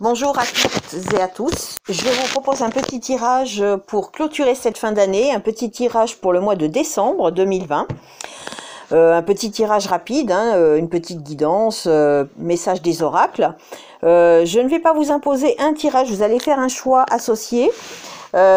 Bonjour à toutes et à tous, je vous propose un petit tirage pour clôturer cette fin d'année, un petit tirage pour le mois de décembre 2020, un petit tirage rapide, une petite guidance, message des oracles. Je ne vais pas vous imposer un tirage, vous allez faire un choix associé,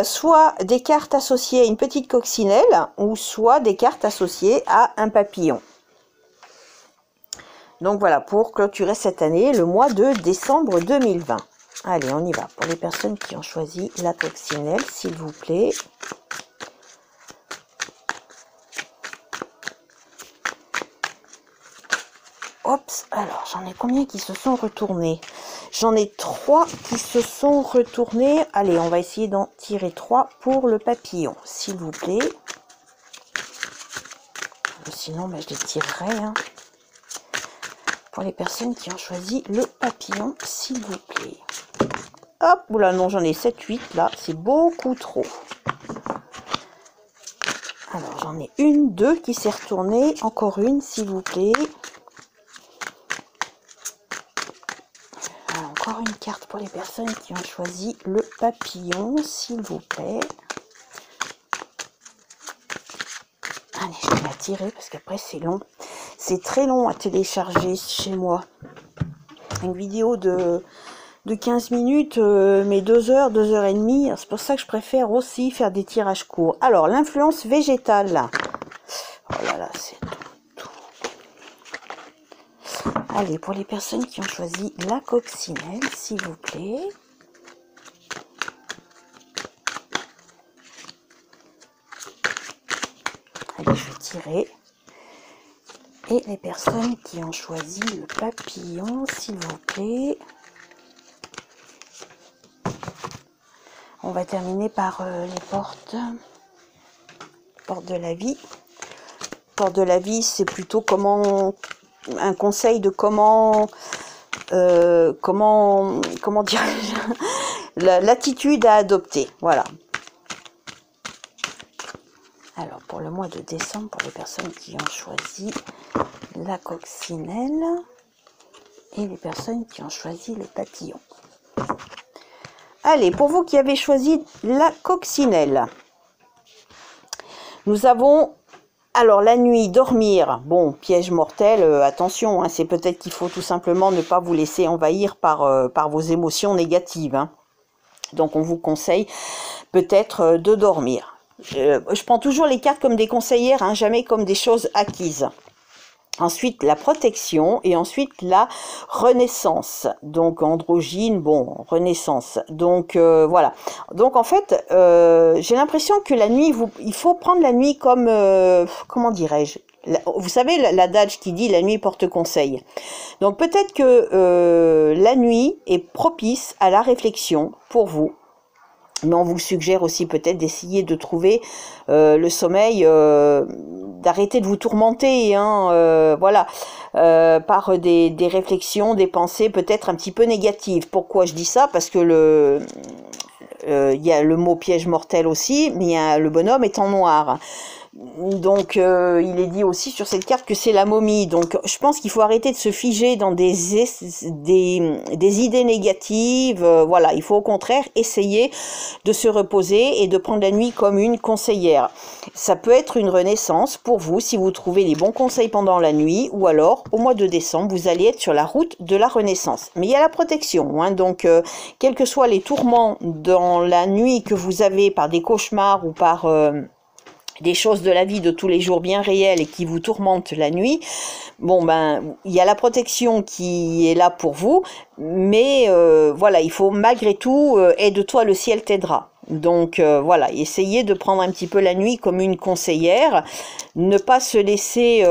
soit des cartes associées à une petite coccinelle ou soit des cartes associées à un papillon. Donc voilà, pour clôturer cette année, le mois de décembre 2020. Allez, on y va. Pour les personnes qui ont choisi la coccinelle, s'il vous plaît. Oups, alors j'en ai combien qui se sont retournés? J'en ai 3 qui se sont retournés. Allez, on va essayer d'en tirer 3 pour le papillon, s'il vous plaît. Sinon, je les tirerai. Pour les personnes qui ont choisi le papillon, s'il vous plaît. Hop, oula, non, j'en ai 7, 8, là, c'est beaucoup trop. Alors, j'en ai une, 2 qui s'est retournée, encore une, s'il vous plaît. Alors, encore une carte pour les personnes qui ont choisi le papillon, s'il vous plaît. Allez, je vais la tirer parce qu'après, c'est long. C'est très long à télécharger chez moi. Une vidéo de 15 minutes, mais 2 heures, 2 heures et demie. C'est pour ça que je préfère aussi faire des tirages courts. Alors, l'influence végétale. Oh là là, c'est tout. Allez, pour les personnes qui ont choisi la coccinelle, s'il vous plaît. Allez, je vais tirer. Et les personnes qui ont choisi le papillon, s'il vous plaît. On va terminer par les portes. Porte de la vie. Porte de la vie, c'est plutôt comment un conseil de comment dirais-je, l'attitude à adopter. Voilà. Alors, pour le mois de décembre, pour les personnes qui ont choisi la coccinelle et les personnes qui ont choisi le papillon. Allez, pour vous qui avez choisi la coccinelle, nous avons, alors la nuit, dormir, bon, piège mortel, attention, c'est peut-être qu'il faut tout simplement ne pas vous laisser envahir par vos émotions négatives. Donc, on vous conseille peut-être de dormir. Je prends toujours les cartes comme des conseillères, jamais comme des choses acquises. Ensuite, la protection et ensuite la renaissance. Donc, androgyne, bon, renaissance. Donc, voilà. Donc, en fait, j'ai l'impression que la nuit, il faut prendre la nuit comme, comment dirais-je, vous savez, l'adage qui dit « la nuit porte conseil ». Donc, peut-être que la nuit est propice à la réflexion pour vous. Mais on vous suggère aussi peut-être d'essayer de trouver le sommeil, d'arrêter de vous tourmenter, voilà, par des réflexions, des pensées peut-être un petit peu négatives. Pourquoi je dis ça? Parce que il y a le mot piège mortel aussi, mais le bonhomme est en noir. Donc, il est dit aussi sur cette carte que c'est la momie. Donc, je pense qu'il faut arrêter de se figer dans des idées négatives. Voilà, il faut au contraire essayer de se reposer et de prendre la nuit comme une conseillère. Ça peut être une renaissance pour vous si vous trouvez les bons conseils pendant la nuit ou alors, au mois de décembre, vous allez être sur la route de la renaissance. Mais il y a la protection, donc, quels que soient les tourments dans la nuit que vous avez par des cauchemars ou par... des choses de la vie de tous les jours bien réelles et qui vous tourmentent la nuit, bon il y a la protection qui est là pour vous, mais voilà, il faut malgré tout, aide-toi, le ciel t'aidera. Donc voilà, essayez de prendre un petit peu la nuit comme une conseillère, ne pas se laisser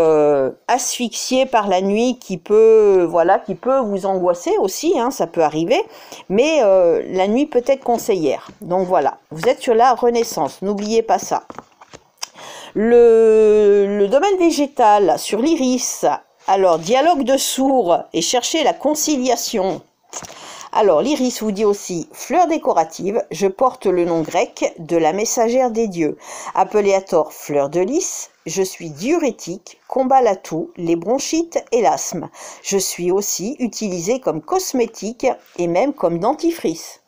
asphyxier par la nuit qui peut vous angoisser aussi, ça peut arriver, mais la nuit peut être conseillère. Donc voilà, vous êtes sur la renaissance, n'oubliez pas ça. Le domaine végétal sur l'iris, alors dialogue de sourds et chercher la conciliation. Alors, l'iris vous dit aussi fleur décorative. Je porte le nom grec de la messagère des dieux. Appelée à tort fleur de lys, je suis diurétique, combat la toux, les bronchites et l'asthme. Je suis aussi utilisée comme cosmétique et même comme dentifrice.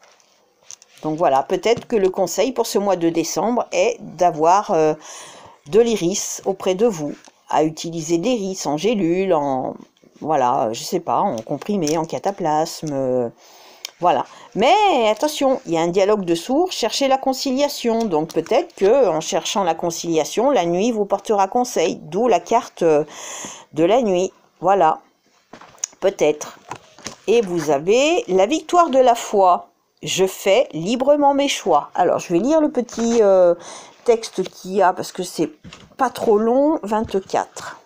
Donc voilà, peut-être que le conseil pour ce mois de décembre est d'avoir de l'iris auprès de vous, à utiliser de l'iris en gélule, en voilà, je sais pas, en comprimé, en cataplasme, voilà. Mais attention, il y a un dialogue de sourds, cherchez la conciliation. Donc peut-être que en cherchant la conciliation, la nuit vous portera conseil, d'où la carte de la nuit. Voilà, peut-être. Et vous avez la victoire de la foi. Je fais librement mes choix. Alors, je vais lire le petit texte qu'il y a, parce que c'est pas trop long, 24.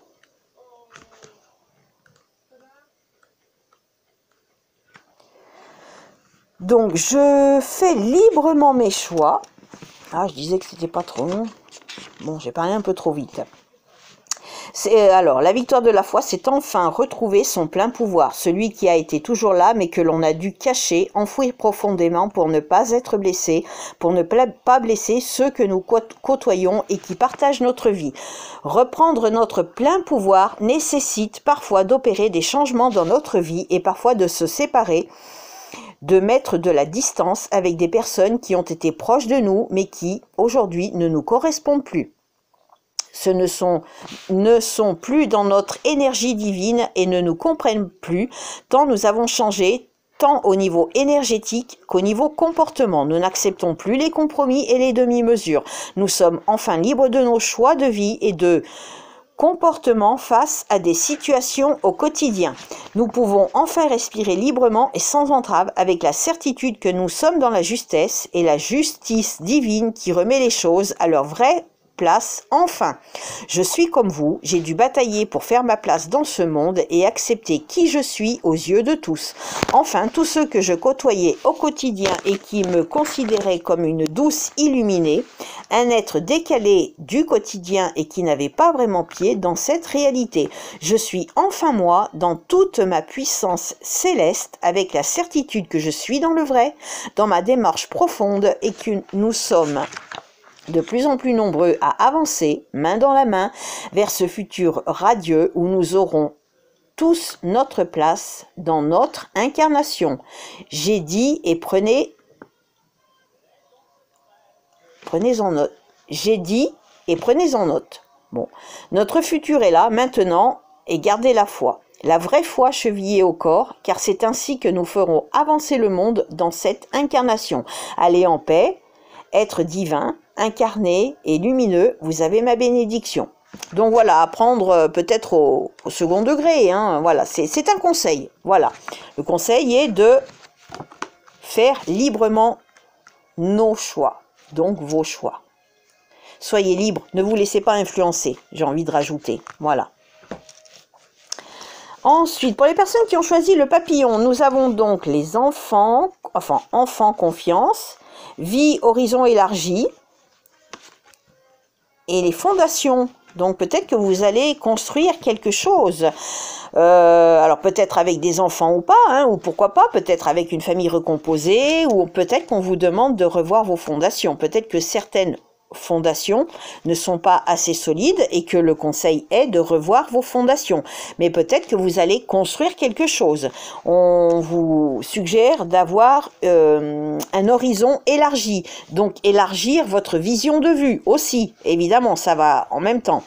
Donc, je fais librement mes choix. Ah, je disais que c'était pas trop long. Bon, j'ai parlé un peu trop vite. Alors, la victoire de la foi, c'est enfin retrouver son plein pouvoir, celui qui a été toujours là, mais que l'on a dû cacher, enfouir profondément pour ne pas être blessé, pour ne pas blesser ceux que nous côtoyons et qui partagent notre vie. Reprendre notre plein pouvoir nécessite parfois d'opérer des changements dans notre vie et parfois de se séparer, de mettre de la distance avec des personnes qui ont été proches de nous, mais qui, aujourd'hui, ne nous correspondent plus. Ce ne sont plus dans notre énergie divine et ne nous comprennent plus, tant nous avons changé, tant au niveau énergétique qu'au niveau comportement. Nous n'acceptons plus les compromis et les demi-mesures. Nous sommes enfin libres de nos choix de vie et de comportement face à des situations au quotidien. Nous pouvons enfin respirer librement et sans entrave avec la certitude que nous sommes dans la justesse et la justice divine qui remet les choses à leur vraie place. Enfin, je suis comme vous, j'ai dû batailler pour faire ma place dans ce monde et accepter qui je suis aux yeux de tous. Enfin, tous ceux que je côtoyais au quotidien et qui me considéraient comme une douce illuminée, un être décalé du quotidien et qui n'avait pas vraiment pied dans cette réalité. Je suis enfin moi, dans toute ma puissance céleste, avec la certitude que je suis dans le vrai, dans ma démarche profonde et que nous sommes de plus en plus nombreux à avancer, main dans la main, vers ce futur radieux où nous aurons tous notre place dans notre incarnation. J'ai dit et prenez en note. J'ai dit et prenez en note. Bon, notre futur est là, maintenant, et gardez la foi. La vraie foi chevillée au corps, car c'est ainsi que nous ferons avancer le monde dans cette incarnation. Allez en paix, être divin, incarné et lumineux, vous avez ma bénédiction. Donc voilà, à prendre peut-être au second degré, hein, voilà, c'est un conseil. Voilà, le conseil est de faire librement nos choix, donc vos choix. Soyez libres, ne vous laissez pas influencer, j'ai envie de rajouter, voilà. Ensuite, pour les personnes qui ont choisi le papillon, nous avons donc les enfants, enfin enfants confiance, vie horizon élargi, et les fondations. Donc peut-être que vous allez construire quelque chose. Alors peut-être avec des enfants ou pas, hein, ou pourquoi pas, peut-être avec une famille recomposée, ou peut-être qu'on vous demande de revoir vos fondations. Peut-être que certaines fondations ne sont pas assez solides et que le conseil est de revoir vos fondations. Mais peut-être que vous allez construire quelque chose. On vous suggère d'avoir un horizon élargi. Donc élargir votre vision de vue aussi. Évidemment, ça va en même temps.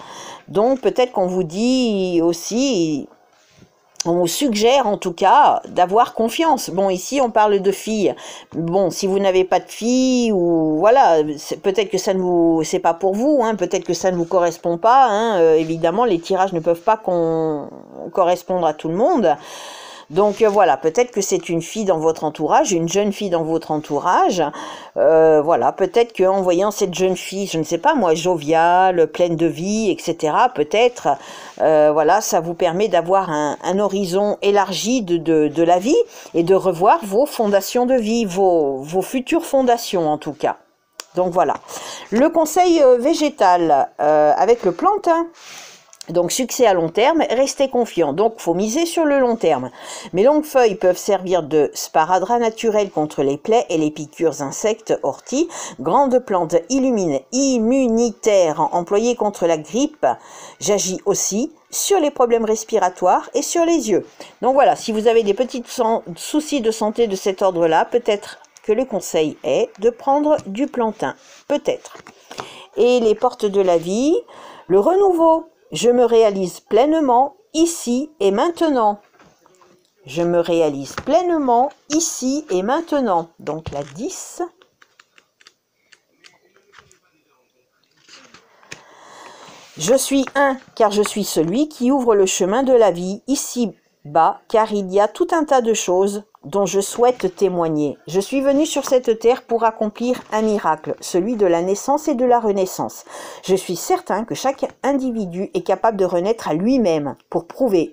Donc peut-être qu'on vous dit aussi... On vous suggère en tout cas d'avoir confiance. Bon, ici on parle de filles. Bon, si vous n'avez pas de filles ou voilà, peut-être que ça ne vous, c'est pas pour vous. Hein, peut-être que ça ne vous correspond pas. Hein, évidemment, les tirages ne peuvent pas correspondre à tout le monde. Donc voilà, peut-être que c'est une fille dans votre entourage, une jeune fille dans votre entourage. Voilà, peut-être qu'en voyant cette jeune fille, je ne sais pas moi, joviale, pleine de vie, etc., peut-être, voilà, ça vous permet d'avoir un horizon élargi de la vie et de revoir vos fondations de vie, vos futures fondations en tout cas. Donc voilà. Le conseil végétal avec le plantain. Donc succès à long terme, restez confiant. Donc il faut miser sur le long terme. Mes longues feuilles peuvent servir de sparadrap naturel contre les plaies et les piqûres insectes orties. Grande plante immunitaire employée contre la grippe. J'agis aussi sur les problèmes respiratoires et sur les yeux. Donc voilà, si vous avez des petits soucis de santé de cet ordre-là, peut-être que le conseil est de prendre du plantain. Peut-être. Et les portes de la vie, le renouveau. Je me réalise pleinement ici et maintenant. Je me réalise pleinement ici et maintenant. Donc la 10. Je suis un, car je suis celui qui ouvre le chemin de la vie ici-bas, car il y a tout un tas de choses dont je souhaite témoigner. Je suis venu sur cette terre pour accomplir un miracle, celui de la naissance et de la renaissance. Je suis certain que chaque individu est capable de renaître à lui-même pour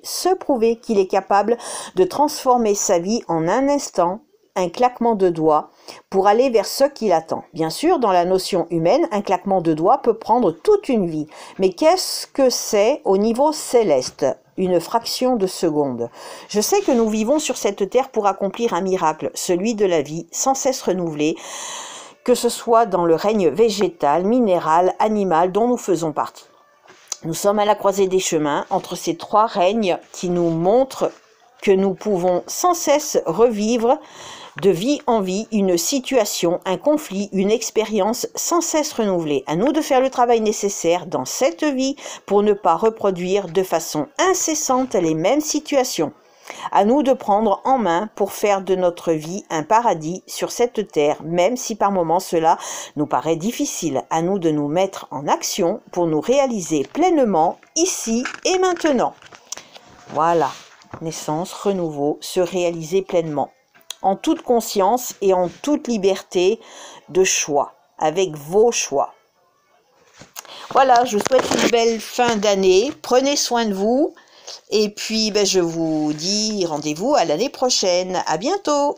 se prouver qu'il est capable de transformer sa vie en un instant, un claquement de doigts, pour aller vers ce qu'il attend. Bien sûr, dans la notion humaine, un claquement de doigts peut prendre toute une vie. Mais qu'est-ce que c'est au niveau céleste ? Une fraction de seconde. Je sais que nous vivons sur cette terre pour accomplir un miracle, celui de la vie, sans cesse renouvelée, que ce soit dans le règne végétal, minéral, animal dont nous faisons partie. Nous sommes à la croisée des chemins entre ces trois règnes qui nous montrent que nous pouvons sans cesse revivre de vie en vie, une situation, un conflit, une expérience sans cesse renouvelée. À nous de faire le travail nécessaire dans cette vie pour ne pas reproduire de façon incessante les mêmes situations. À nous de prendre en main pour faire de notre vie un paradis sur cette terre, même si par moments cela nous paraît difficile. À nous de nous mettre en action pour nous réaliser pleinement ici et maintenant. Voilà, naissance, renouveau, se réaliser pleinement. En toute conscience et en toute liberté de choix, avec vos choix. Voilà, je vous souhaite une belle fin d'année, prenez soin de vous, et puis je vous dis rendez-vous à l'année prochaine, à bientôt.